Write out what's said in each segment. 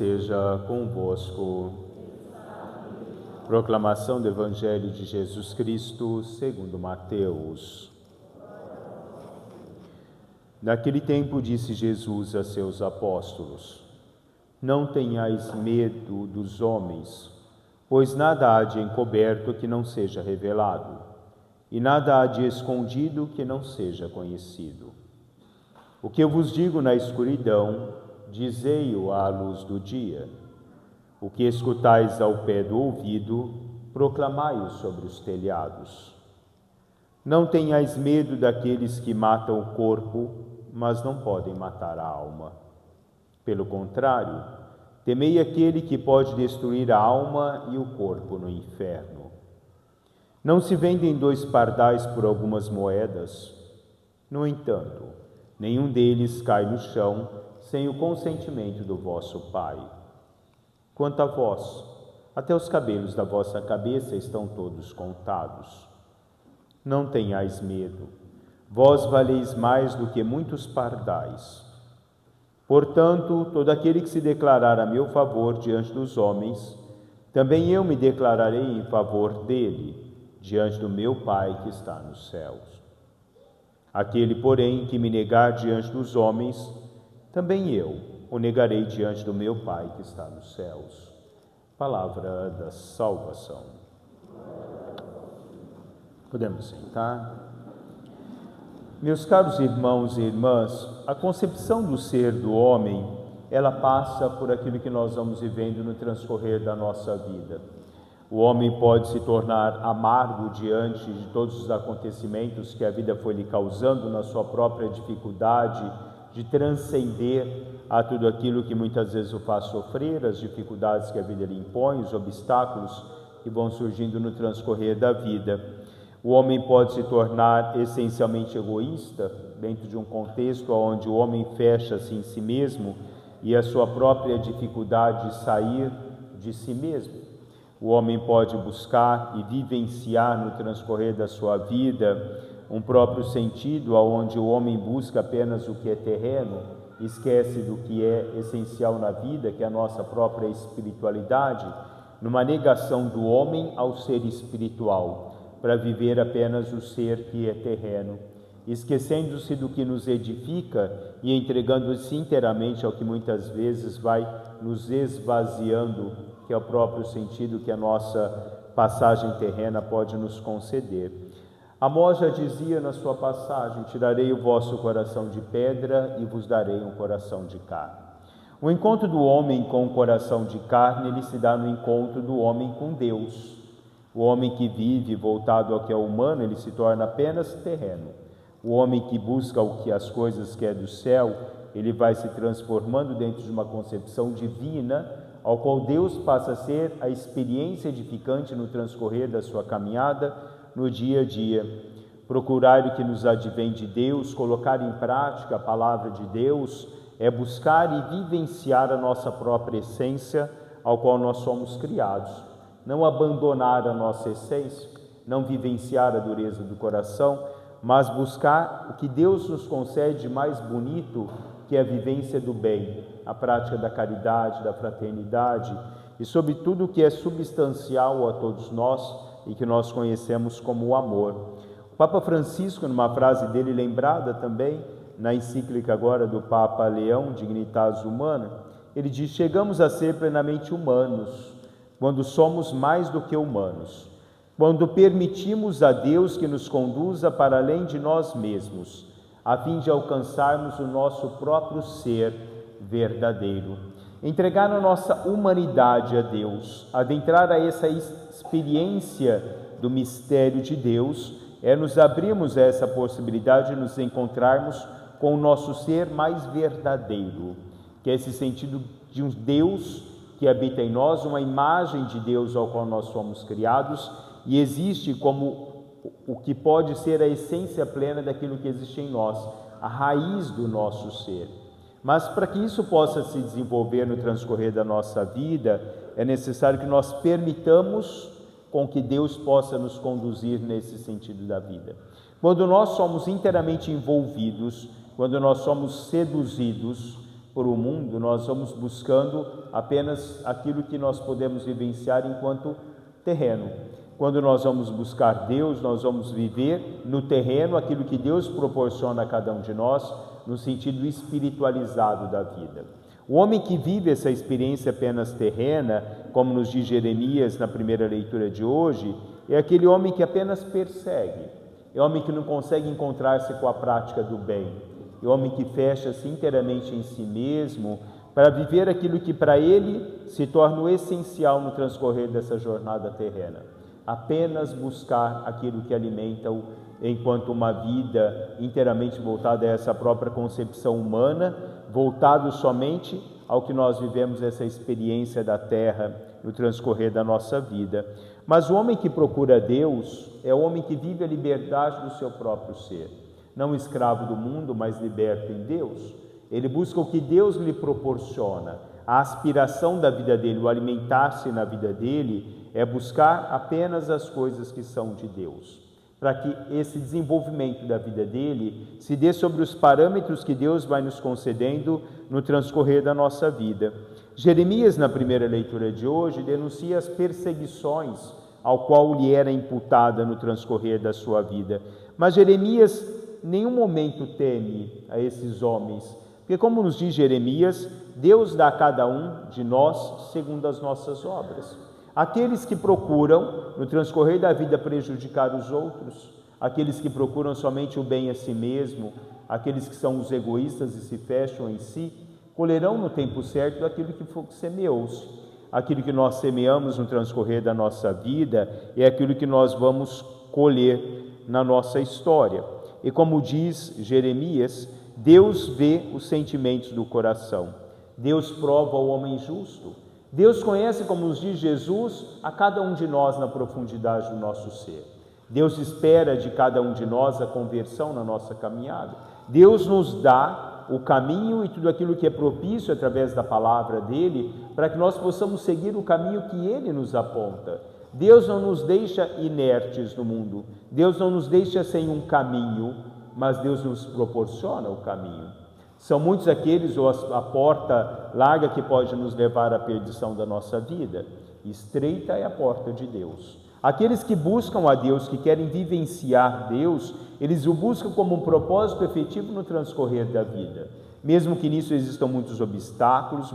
esteja convosco. Proclamação do Evangelho de Jesus Cristo segundo Mateus. Naquele tempo disse Jesus a seus apóstolos: Não tenhais medo dos homens, pois nada há de encoberto que não seja revelado, e nada há de escondido que não seja conhecido. O que eu vos digo na escuridão, dizei-o à luz do dia. O que escutais ao pé do ouvido, proclamai-o sobre os telhados. Não tenhais medo daqueles que matam o corpo, mas não podem matar a alma. Pelo contrário, temei aquele que pode destruir a alma e o corpo no inferno. Não se vendem 2 pardais por algumas moedas? No entanto, nenhum deles cai no chão sem o consentimento do vosso Pai. Quanto a vós, até os cabelos da vossa cabeça estão todos contados. Não tenhais medo, vós valeis mais do que muitos pardais. Portanto, todo aquele que se declarar a meu favor diante dos homens, também eu me declararei em favor dele, diante do meu Pai que está nos céus. Aquele, porém, que me negar diante dos homens, também eu o negarei diante do meu Pai que está nos céus. Palavra da salvação. Podemos sentar. Meus caros irmãos e irmãs, a concepção do ser do homem, ela passa por aquilo que nós vamos vivendo no transcorrer da nossa vida. O homem pode se tornar amargo diante de todos os acontecimentos que a vida foi lhe causando na sua própria dificuldade de transcender a tudo aquilo que muitas vezes o faz sofrer, as dificuldades que a vida lhe impõe, os obstáculos que vão surgindo no transcorrer da vida. O homem pode se tornar essencialmente egoísta, dentro de um contexto onde o homem fecha-se em si mesmo e a sua própria dificuldade de sair de si mesmo. O homem pode buscar e vivenciar no transcorrer da sua vida um próprio sentido, onde o homem busca apenas o que é terreno, esquece do que é essencial na vida, que é a nossa própria espiritualidade, numa negação do homem ao ser espiritual, para viver apenas o ser que é terreno, esquecendo-se do que nos edifica e entregando-se inteiramente ao que muitas vezes vai nos esvaziando, que é o próprio sentido que a nossa passagem terrena pode nos conceder. Amós já dizia na sua passagem: tirarei o vosso coração de pedra e vos darei um coração de carne. O encontro do homem com o coração de carne, ele se dá no encontro do homem com Deus. O homem que vive voltado ao que é humano, ele se torna apenas terreno. O homem que busca o que as coisas que é do céu, ele vai se transformando dentro de uma concepção divina, ao qual Deus passa a ser a experiência edificante no transcorrer da sua caminhada, no dia a dia. Procurar o que nos advém de Deus, colocar em prática a palavra de Deus, é buscar e vivenciar a nossa própria essência, ao qual nós somos criados. Não abandonar a nossa essência, não vivenciar a dureza do coração, mas buscar o que Deus nos concede de mais bonito, que é a vivência do bem, a prática da caridade, da fraternidade e sobre tudo o que é substancial a todos nós e que nós conhecemos como o amor. O Papa Francisco, numa frase dele lembrada também na encíclica agora do Papa Leão, Dignitas Humana, ele diz: chegamos a ser plenamente humanos quando somos mais do que humanos, quando permitimos a Deus que nos conduza para além de nós mesmos, a fim de alcançarmos o nosso próprio ser verdadeiro. Entregar a nossa humanidade a Deus, adentrar a essa experiência do mistério de Deus, é nos abrirmos a essa possibilidade de nos encontrarmos com o nosso ser mais verdadeiro, que é esse sentido de um Deus que habita em nós, uma imagem de Deus ao qual nós somos criados e existe como o que pode ser a essência plena daquilo que existe em nós, a raiz do nosso ser. Mas para que isso possa se desenvolver no transcorrer da nossa vida, é necessário que nós permitamos com que Deus possa nos conduzir nesse sentido da vida. Quando nós somos inteiramente envolvidos, quando nós somos seduzidos por o mundo, nós vamos buscando apenas aquilo que nós podemos vivenciar enquanto terreno. Quando nós vamos buscar Deus, nós vamos viver no terreno aquilo que Deus proporciona a cada um de nós, no sentido espiritualizado da vida. O homem que vive essa experiência apenas terrena, como nos diz Jeremias na primeira leitura de hoje, é aquele homem que apenas persegue, é o homem que não consegue encontrar-se com a prática do bem, é o homem que fecha-se inteiramente em si mesmo para viver aquilo que para ele se torna o essencial no transcorrer dessa jornada terrena. Apenas buscar aquilo que alimenta-o enquanto uma vida inteiramente voltada a essa própria concepção humana, voltado somente ao que nós vivemos essa experiência da terra no transcorrer da nossa vida. Mas o homem que procura Deus é o homem que vive a liberdade do seu próprio ser, não escravo do mundo, mas liberto em Deus. Ele busca o que Deus lhe proporciona. A aspiração da vida dele, o alimentar-se na vida dele, é buscar apenas as coisas que são de Deus, para que esse desenvolvimento da vida dele se dê sobre os parâmetros que Deus vai nos concedendo no transcorrer da nossa vida. Jeremias, na primeira leitura de hoje, denuncia as perseguições ao qual lhe era imputada no transcorrer da sua vida. Mas Jeremias em nenhum momento teme a esses homens, porque, como nos diz Jeremias, Deus dá a cada um de nós segundo as nossas obras. Aqueles que procuram, no transcorrer da vida, prejudicar os outros, aqueles que procuram somente o bem a si mesmo, aqueles que são os egoístas e se fecham em si, colherão no tempo certo aquilo que semeou-se. Aquilo que nós semeamos no transcorrer da nossa vida é aquilo que nós vamos colher na nossa história. E como diz Jeremias, Deus vê os sentimentos do coração. Deus prova o homem justo. Deus conhece, como nos diz Jesus, a cada um de nós na profundidade do nosso ser. Deus espera de cada um de nós a conversão na nossa caminhada. Deus nos dá o caminho e tudo aquilo que é propício através da palavra dele, para que nós possamos seguir o caminho que ele nos aponta. Deus não nos deixa inertes no mundo. Deus não nos deixa sem um caminho, mas Deus nos proporciona o caminho. São muitos aqueles, ou a porta larga que pode nos levar à perdição da nossa vida. Estreita é a porta de Deus. Aqueles que buscam a Deus, que querem vivenciar Deus, eles o buscam como um propósito efetivo no transcorrer da vida. Mesmo que nisso existam muitos obstáculos,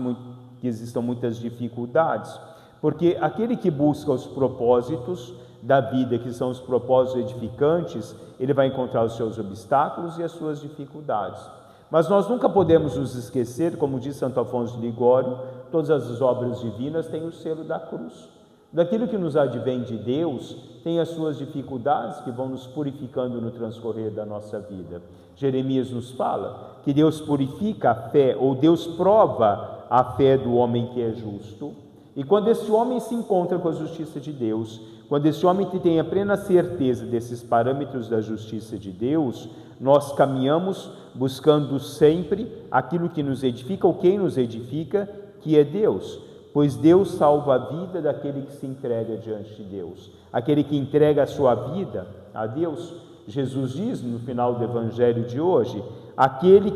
que existam muitas dificuldades. Porque aquele que busca os propósitos da vida, que são os propósitos edificantes, ele vai encontrar os seus obstáculos e as suas dificuldades. Mas nós nunca podemos nos esquecer, como diz Santo Afonso de Ligório, todas as obras divinas têm o selo da cruz. Daquilo que nos advém de Deus, tem as suas dificuldades que vão nos purificando no transcorrer da nossa vida. Jeremias nos fala que Deus purifica a fé, ou Deus prova a fé do homem que é justo. E quando esse homem se encontra com a justiça de Deus, quando esse homem tem a plena certeza desses parâmetros da justiça de Deus, nós caminhamos buscando sempre aquilo que nos edifica, ou quem nos edifica, que é Deus. Pois Deus salva a vida daquele que se entrega diante de Deus. Aquele que entrega a sua vida a Deus. Jesus diz no final do Evangelho de hoje, aquele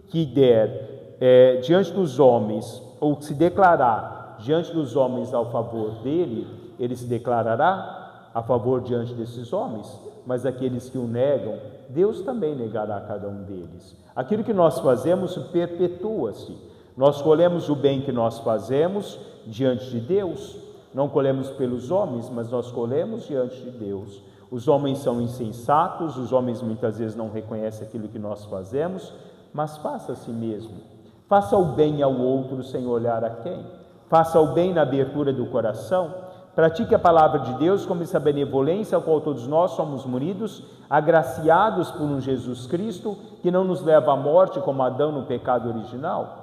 que der diante dos homens, ou se declarar diante dos homens ao favor dele, ele se declarará a favor diante desses homens, mas aqueles que o negam, Deus também negará a cada um deles. Aquilo que nós fazemos perpetua-se. Nós colhemos o bem que nós fazemos diante de Deus, não colhemos pelos homens, mas nós colhemos diante de Deus. Os homens são insensatos, os homens muitas vezes não reconhecem aquilo que nós fazemos, mas faça a si mesmo. Faça o bem ao outro sem olhar a quem. Faça o bem na abertura do coração. Pratique a palavra de Deus como essa benevolência ao qual todos nós somos munidos, agraciados por um Jesus Cristo que não nos leva à morte como Adão no pecado original.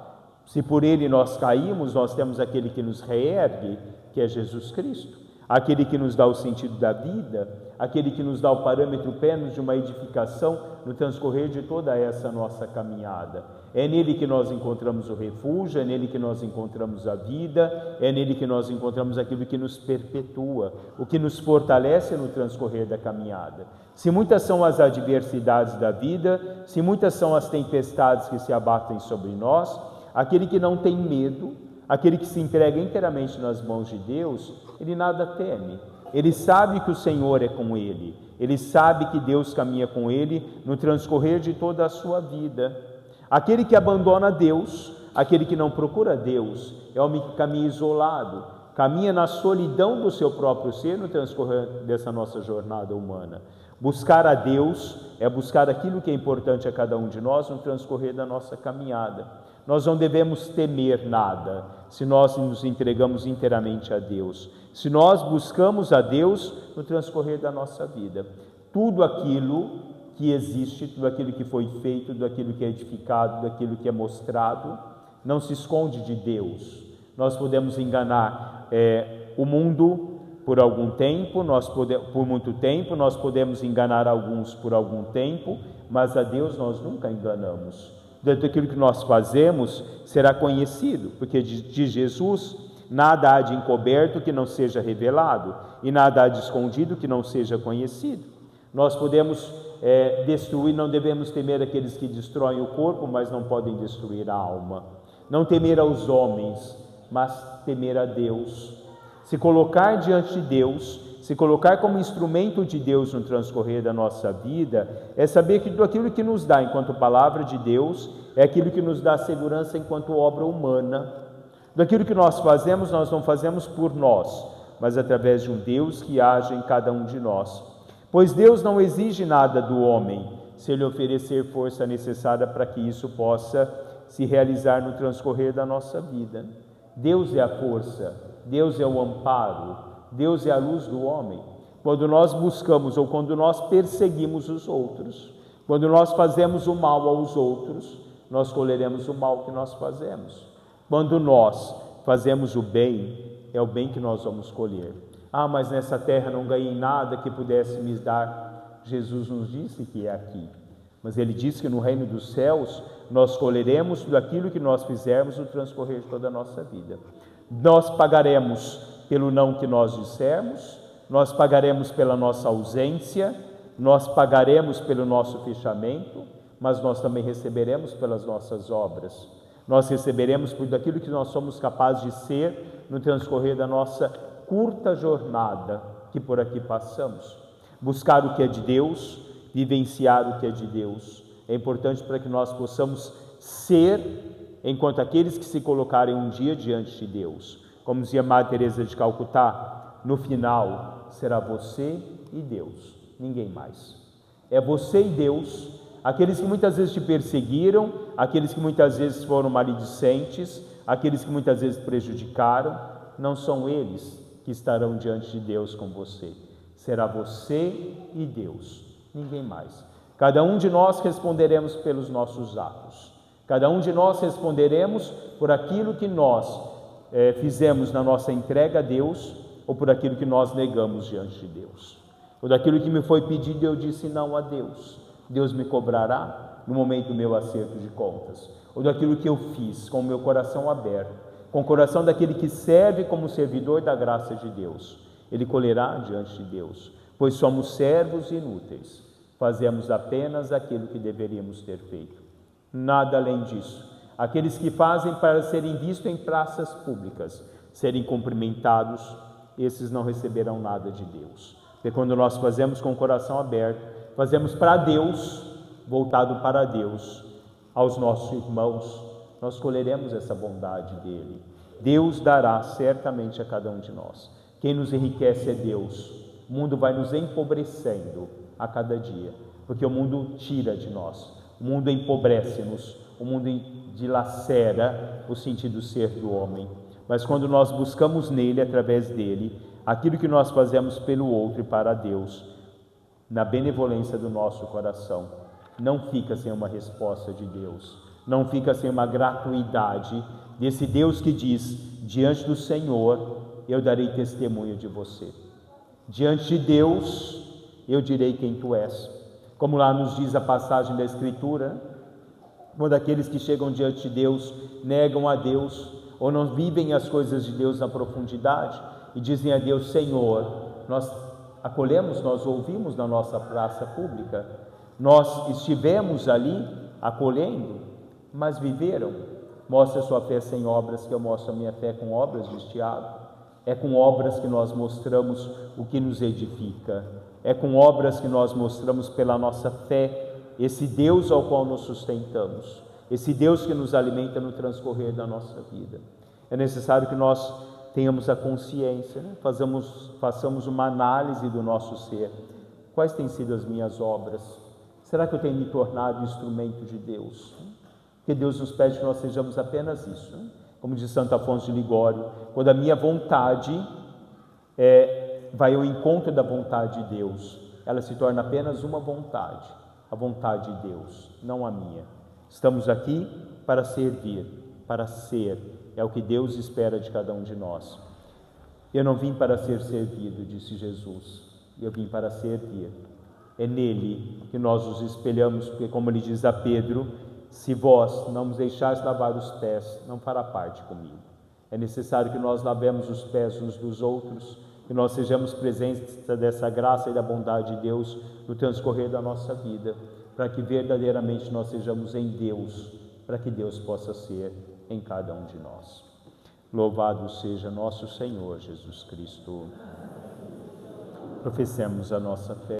Se por ele nós caímos, nós temos aquele que nos reergue, que é Jesus Cristo. Aquele que nos dá o sentido da vida, aquele que nos dá o parâmetro pleno de uma edificação no transcorrer de toda essa nossa caminhada. É nele que nós encontramos o refúgio, é nele que nós encontramos a vida, é nele que nós encontramos aquilo que nos perpetua, o que nos fortalece no transcorrer da caminhada. Se muitas são as adversidades da vida, se muitas são as tempestades que se abatem sobre nós, Aquele que não tem medo, aquele que se entrega inteiramente nas mãos de Deus, ele nada teme. Ele sabe que o Senhor é com ele. Ele sabe que Deus caminha com ele no transcorrer de toda a sua vida. Aquele que abandona Deus, aquele que não procura Deus, é homem que caminha isolado, caminha na solidão do seu próprio ser no transcorrer dessa nossa jornada humana. Buscar a Deus é buscar aquilo que é importante a cada um de nós no transcorrer da nossa caminhada. Nós não devemos temer nada se nós nos entregamos inteiramente a Deus, se nós buscamos a Deus no transcorrer da nossa vida. Tudo aquilo que existe, tudo aquilo que foi feito, tudo aquilo que é edificado, tudo aquilo que é mostrado, não se esconde de Deus. Nós podemos enganar o mundo por algum tempo, por muito tempo, nós podemos enganar alguns por algum tempo, mas a Deus nós nunca enganamos. Tudo aquilo que nós fazemos será conhecido, porque de Jesus nada há de encoberto que não seja revelado, e nada há de escondido que não seja conhecido. Nós podemos destruir, não devemos temer aqueles que destroem o corpo, mas não podem destruir a alma. Não temer aos homens, mas temer a Deus. Se colocar diante de Deus, se colocar como instrumento de Deus no transcorrer da nossa vida, é saber que tudo aquilo que nos dá enquanto palavra de Deus, é aquilo que nos dá segurança enquanto obra humana. Daquilo que nós fazemos, nós não fazemos por nós, mas através de um Deus que age em cada um de nós. Pois Deus não exige nada do homem, se ele oferecer força necessária para que isso possa se realizar no transcorrer da nossa vida. Deus é a força, Deus é o amparo, Deus é a luz do homem. Quando nós buscamos ou quando nós perseguimos os outros, quando nós fazemos o mal aos outros, nós colheremos o mal que nós fazemos. Quando nós fazemos o bem, é o bem que nós vamos colher. Ah, mas nessa terra não ganhei nada que pudesse me dar. Jesus nos disse que é aqui. Mas ele disse que no reino dos céus nós colheremos tudo aquilo que nós fizermos no transcorrer de toda a nossa vida. Nós pagaremos pelo não que nós dissermos, nós pagaremos pela nossa ausência, nós pagaremos pelo nosso fechamento, mas nós também receberemos pelas nossas obras. Nós receberemos por aquilo que nós somos capazes de ser no transcorrer da nossa curta jornada que por aqui passamos. Buscar o que é de Deus, vivenciar o que é de Deus, é importante para que nós possamos ser enquanto aqueles que se colocarem um dia diante de Deus. Como dizia Madre Teresa de Calcutá, no final será você e Deus, ninguém mais. É você e Deus, aqueles que muitas vezes te perseguiram, aqueles que muitas vezes foram maledicentes, aqueles que muitas vezes prejudicaram, não são eles que estarão diante de Deus com você. Será você e Deus, ninguém mais. Cada um de nós responderemos pelos nossos atos. Cada um de nós responderemos por aquilo que nós fizemos na nossa entrega a Deus ou por aquilo que nós negamos diante de Deus. Ou daquilo que me foi pedido eu disse não a Deus. Deus me cobrará no momento do meu acerto de contas. Ou daquilo que eu fiz com o meu coração aberto, com o coração daquele que serve como servidor da graça de Deus. Ele colherá diante de Deus, pois somos servos inúteis. Fazemos apenas aquilo que deveríamos ter feito. Nada além disso. Aqueles que fazem para serem vistos em praças públicas, serem cumprimentados, esses não receberão nada de Deus. Porque quando nós fazemos com o coração aberto, fazemos para Deus, voltado para Deus, aos nossos irmãos, nós colheremos essa bondade dele. Deus dará certamente a cada um de nós. Quem nos enriquece é Deus. O mundo vai nos empobrecendo a cada dia, porque o mundo tira de nós, o mundo empobrece-nos, o mundo dilacera o sentido ser do homem. Mas quando nós buscamos nele, através dele, aquilo que nós fazemos pelo outro e para Deus, na benevolência do nosso coração, não fica sem uma resposta de Deus, não fica sem uma gratuidade desse Deus que diz, diante do Senhor, eu darei testemunho de você. Diante de Deus, eu direi quem tu és. Como lá nos diz a passagem da Escritura, quando aqueles que chegam diante de Deus negam a Deus, ou não vivem as coisas de Deus na profundidade, e dizem a Deus, Senhor, nós acolhemos, nós ouvimos na nossa praça pública, nós estivemos ali acolhendo, mas viveram? Mostre a sua fé sem obras, que eu mostro a minha fé com obras, diz Tiago. É com obras que nós mostramos o que nos edifica. É com obras que nós mostramos pela nossa fé esse Deus ao qual nos sustentamos, esse Deus que nos alimenta no transcorrer da nossa vida. É necessário que nós tenhamos a consciência, né? Façamos uma análise do nosso ser. Quais têm sido as minhas obras? Será que eu tenho me tornado instrumento de Deus? Porque Deus nos pede que nós sejamos apenas isso, né? Como diz Santo Afonso de Ligório, quando a minha vontade vai ao encontro da vontade de Deus, ela se torna apenas uma vontade, a vontade de Deus, não a minha. Estamos aqui para servir, para ser, é o que Deus espera de cada um de nós. Eu não vim para ser servido, disse Jesus, eu vim para servir. É nele que nós nos espelhamos, porque como ele diz a Pedro, se vós não nos deixais lavar os pés, não fará parte comigo. É necessário que nós lavemos os pés uns dos outros, que nós sejamos presentes dessa graça e da bondade de Deus no transcorrer da nossa vida, para que verdadeiramente nós sejamos em Deus, para que Deus possa ser em cada um de nós. Louvado seja nosso Senhor Jesus Cristo. Professemos a nossa fé.